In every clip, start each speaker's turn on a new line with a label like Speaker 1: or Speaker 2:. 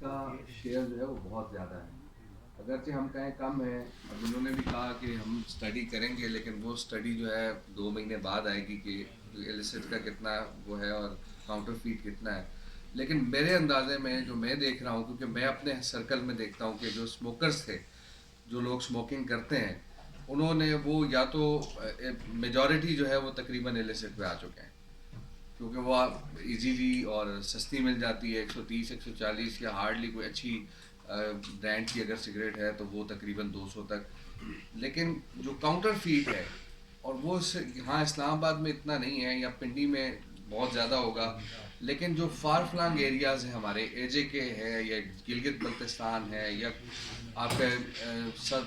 Speaker 1: کا شیئر جو ہے وہ بہت زیادہ ہے، اگرچہ ہم کہیں کم ہے. اب انہوں نے بھی کہا کہ ہم اسٹڈی کریں گے، لیکن وہ اسٹڈی جو ہے 2 مہینے بعد آئے گی کہ ایلسٹ کا کتنا وہ ہے اور کاؤنٹر فیٹ کتنا ہے. لیکن میرے اندازے میں جو میں دیکھ رہا ہوں، کیونکہ میں اپنے سرکل میں دیکھتا ہوں کہ جو اسموکرز تھے، جو لوگ اسموکنگ کرتے ہیں، انہوں نے وہ یا تو میجورٹی جو ہے وہ تقریباً ایلسٹ پہ آ چکے ہیں، کیونکہ وہ ایزیلی اور سستی مل جاتی ہے. 130 140 یا ہارڈلی کوئی اچھی برانڈ کی اگر سگریٹ ہے تو وہ تقریباً 200 تک. لیکن جو کاؤنٹر فیٹ ہے، اور وہ ہاں اسلام آباد میں اتنا نہیں ہے یا پنڈی میں بہت زیادہ ہوگا، لیکن جو فار فلانگ ایریاز ہیں ہمارے اے جے کے ہے یا گلگت بلتستان ہے یا آپ کا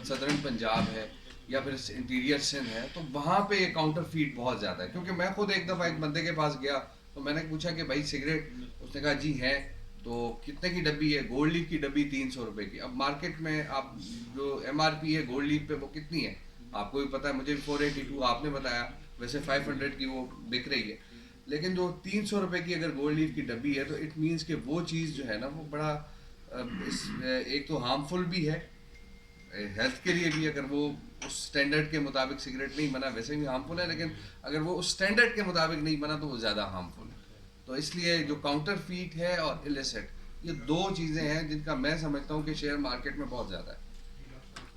Speaker 1: صدرن پنجاب ہے یا پھر انٹیریئر سندھ ہے، تو وہاں پہ یہ کاؤنٹر فیٹ بہت زیادہ ہے. کیونکہ میں خود ایک دفعہ ایک بندے کے پاس گیا تو میں نے پوچھا کہ بھائی سگریٹ، اس نے کہا جی ہے. تو کتنے کی ڈبی ہے؟ گولڈ لیف کی ڈبی 300 روپے کی. اب مارکیٹ میں آپ جو ایم آر پی ہے گولڈ لیف پہ وہ کتنی ہے آپ کو بھی پتا ہے، مجھے بھی 482 آپ نے بتایا، ویسے 500 کی وہ بک رہی ہے. لیکن جو 300 روپے کی اگر گولڈ لیف کی ڈبی ہے تو اٹ مینس کہ وہ چیز جو ہے نا وہ بڑا ایک تو ہارمفل بھی ہے ہیلتھ کے لیے بھی. اگر وہ اس سٹینڈرڈ کے مطابق سگریٹ نہیں بنا، ویسے بھی ہارمفل ہے، لیکن اگر وہ اس سٹینڈرڈ کے مطابق نہیں بنا تو وہ زیادہ ہارمفل ہے. تو اس لیے جو کاؤنٹر فیٹ ہے اور السٹ، یہ دو چیزیں ہیں جن کا میں سمجھتا ہوں کہ شیئر مارکیٹ میں بہت زیادہ ہے.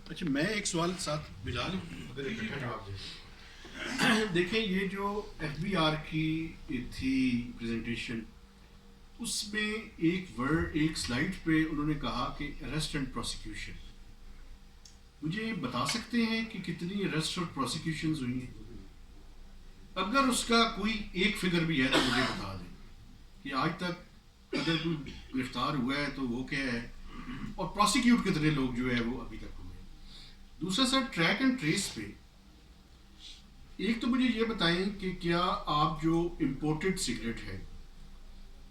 Speaker 2: اچھا، میں ایک سوال ساتھ بلال اگر اکٹھا جواب دیں. دیکھیں، یہ جو ایف بی آر کی تھی پریزنٹیشن، اس میں ایک سلائڈ پہ انہوں نے کہا کہ اریسٹ اینڈ پروسیکیوشن. مجھے بتا سکتے ہیں کہ کتنی اریسٹ اور پروسیکیوشنز ہوئی ہیں؟ اگر اس کا کوئی ایک فگر بھی ہے تو مجھے بتا دیں کہ آج تک اگر کوئی گرفتار ہوا ہے تو وہ کیا ہے، اور پروسیکیوٹ کتنے لوگ جو ہے وہ ابھی تک ہوئے. دوسرا سر، ٹریک اینڈ ٹریس پہ ایک تو مجھے یہ بتائیں کہ کیا آپ جو امپورٹڈ سگریٹ ہے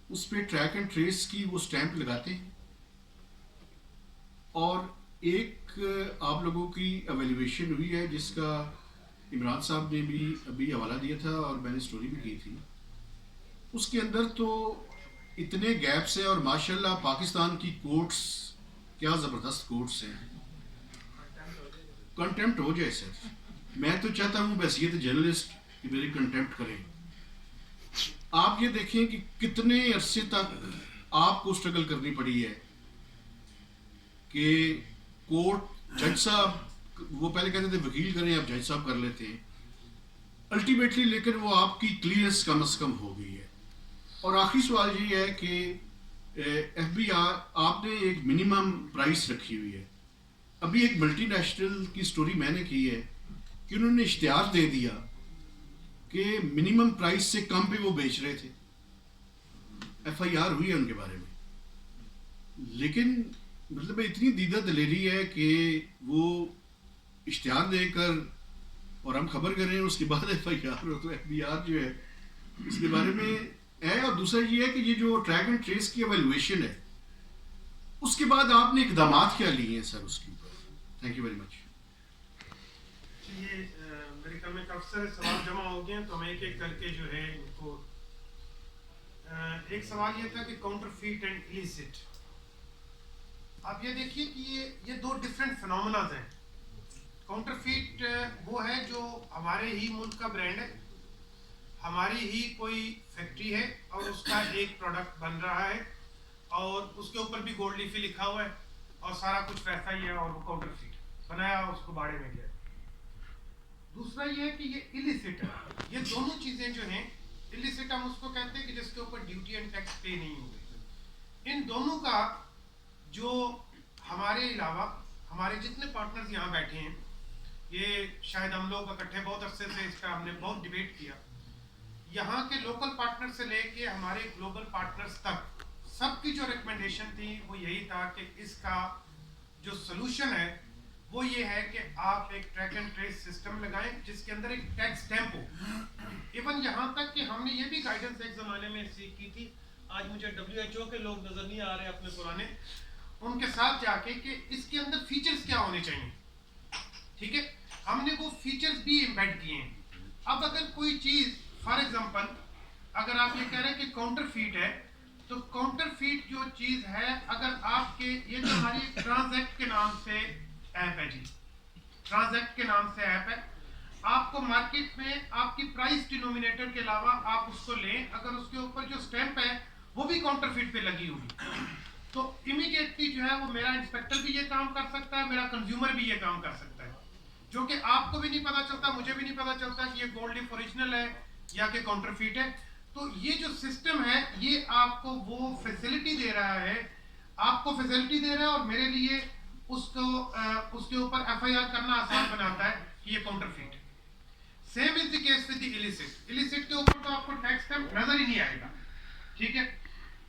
Speaker 2: اس پہ ٹریک اینڈ ٹریس کی وہ سٹیمپ لگاتے ہیں؟ اور ایک آپ لوگوں کی ایویلیویشن ہوئی ہے جس کا عمران صاحب نے بھی ابھی حوالہ دیا تھا اور میں نے سٹوری بھی کی تھی، اس کے اندر تو اتنے گیپس ہیں، اور ماشاءاللہ پاکستان کی کورٹس کیا زبردست کورٹس ہیں. کنٹمپٹ ہو جائے سر، میں تو چاہتا ہوں بحیثیت جرنلسٹ کہ میری کنٹمپٹ کریں. آپ یہ دیکھیں کہ کتنے عرصے تک آپ کو اسٹرگل کرنی پڑی ہے کہ کورٹ جج صاحب، وہ پہلے کہتے تھے وکیل کریں، اب جج صاحب کر لیتے ہیں الٹیمیٹلی، لیکن وہ آپ کی کلیئرنس کم از کم ہو گئی ہے. اور آخری سوال یہ ہے کہ ایف بی آر آپ نے ایک منیمم پرائس رکھی ہوئی ہے. ابھی ایک ملٹی نیشنل کی سٹوری میں نے کی ہے کہ انہوں نے اشتہار دے دیا کہ منیمم پرائس سے کم پہ وہ بیچ رہے تھے. ایف آئی آر ہوئی ہے ان کے بارے میں، لیکن مطلب اتنی دیدہ دلیری ہے کہ وہ اشتہار دے کر اور ہم خبر کریں اس کے بعد ایف آئی آر ہو، تو ایف بی آر جو ہے اس کے بارے میں ہے. اور دوسرا یہ ہے کہ یہ جو ٹریک اینڈ ٹریس کی ایویلویشن ہے اس کے بعد آپ نے اقدامات کیا لیے ہیں سر اس کے اوپر؟ Thank you very much.
Speaker 3: یہ میرے خیال میں کافی سارے سوال جمع ہو گئے ہیں تو ہم ایک ایک کر کے جو ہے ان کو. ایک سوال یہ تھا کہ کاؤنٹر فیٹ اینڈ ایلیسٹ. آپ یہ دیکھیے کہ یہ دو ڈفرینٹ فنومناز ہیں. کاؤنٹر فیٹ وہ ہے جو ہمارے ہی ملک کا برانڈ ہے، ہماری ہی کوئی فیکٹری ہے اور اس کا ایک پروڈکٹ بن رہا ہے اور اس کے اوپر بھی گولڈ لیف لکھا ہوا ہے اور سارا کچھ ویسا ہی ہے اور وہ کاؤنٹر فیٹ بنایا اور اس کو باڑے میں گیا. دوسرا یہ ہے کہ یہ illicit ہے. یہ دونوں چیزیں جو ہیں illicit ہم اس کو کہتے ہیں کہ جس کے اوپر ڈیوٹی اینڈ ٹیکس پے نہیں ہوئے. ان دونوں کا جو ہمارے علاوہ ہمارے جتنے پارٹنرز یہاں بیٹھے ہیں، یہ شاید ہم لوگ اکٹھے بہت عرصے سے اس کا ہم نے بہت ڈیبیٹ کیا، یہاں کے لوکل پارٹنر سے لے کے ہمارے گلوبل پارٹنرز تک سب کی جو ریکمنڈیشن تھی وہ یہی تھا کہ اس کا جو سلوشن ہے وہ یہ ہے کہ آپ ایک ٹریک اینڈ ٹریس سسٹم لگائیں جس کے اندر ایک ٹیکس سٹیمپ ہو. ایون یہاں تک کہ ہم نے یہ بھی گائیڈنس ایک زمانے میں سیکھ کی تھی، آج مجھے WHO کے لوگ نظر نہیں آ رہے اپنے پرانے، ان کے ساتھ جا کے کہ اس کے اندر فیچرز کیا ہونے چاہیے. ٹھیک ہے، ہم نے وہ فیچرز بھی امبیڈ کیے ہیں. اب اگر کوئی چیز فار ایگزامپل اگر آپ یہ کہہ رہے ہیں کہ کاؤنٹر فیٹ ہے تو کاؤنٹر فیٹ جو چیز ہے، اگر آپ کے یہ جو ہماری ٹرانزیکٹ کے نام سے ایپ ہے، جی ٹرانزیکٹ کے نام سے ایپ ہے، آپ کو مارکیٹ میں آپ کی پرائس ڈینومینیٹر کے علاوہ آپ اس کو لیں، اگر اس کے اوپر جو سٹیمپ ہے وہ بھی کاؤنٹر فیٹ پہ لگی ہوگی، تو امیڈیٹلی جو ہے وہ میرا انسپیکٹر بھی یہ کام کر سکتا ہے، میرا کنزیومر بھی یہ کام کر سکتا ہے، جو کہ آپ کو بھی نہیں پتا چلتا، مجھے بھی نہیں پتا چلتا کہ یہ گولڈ لیف اوریجنل ہے یا کہ کاؤنٹر فیٹ ہے. تو یہ جو سسٹم ہے یہ آپ کو وہ فیسلٹی دے رہا ہے، آپ کو فیسلٹی دے رہا ہے، اور میرے لیے اس کے اوپر ایف آئی آر کرنا آسان بناتا ہے کہ یہ کاؤنٹر فیٹ ہے. Same as the case with the illicit. Illicit کے اوپر تو آپ کو ٹیکس اسٹیمپ نظر ہی نہیں آئے گا، ٹھیک ہے.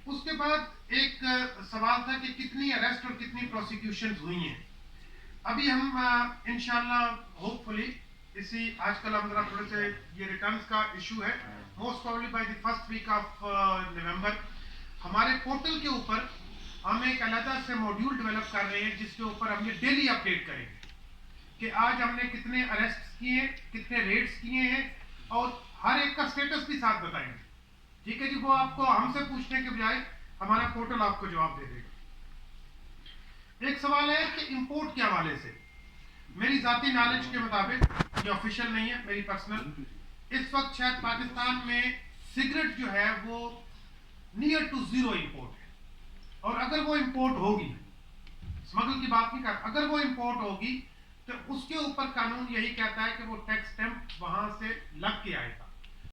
Speaker 3: اس کے بعد ایک سوال تھا کہ کتنی اریسٹ اور کتنی پروسیکیوشنز ہوئی ہیں. ابھی ہم انشاءاللہ ہوپ فلی اسی آج کل ہم ذرا تھوڑے سے یہ ریٹرنز کا ایشو ہے، most probably by the first week of November ہمارے پورٹل کے اوپر ہم ایک علیحدہ سے موڈیول ڈیولپ کر رہے ہیں جس کے اوپر ہم یہ ڈیلی اپڈیٹ کریں گے کہ آج ہم نے کتنے اریسٹ کیے ہیں، کتنے ریڈس کیے ہیں، اور ہر ایک کا سٹیٹس بھی ساتھ بتائیں گے، ٹھیک ہے جی. وہ آپ کو ہم سے پوچھنے کے بجائے ہمارا پورٹل آپ کو جواب دے دے گا. ایک سوال ہے کہ امپورٹ کے حوالے سے میری ذاتی نالج کے مطابق، یہ آفیشیل نہیں ہے، میری پرسنل، اس وقت شاید پاکستان میں سگریٹ جو ہے وہ نیئر ٹو زیرو امپورٹ ہے، اور اگر وہ امپورٹ ہوگی، اسمگل کی بات نہیں کر، اگر وہ امپورٹ ہوگی تو اس کے اوپر قانون یہی کہتا ہے کہ وہ ٹیکس اسٹیمپ وہاں سے لگ کے آئے گا.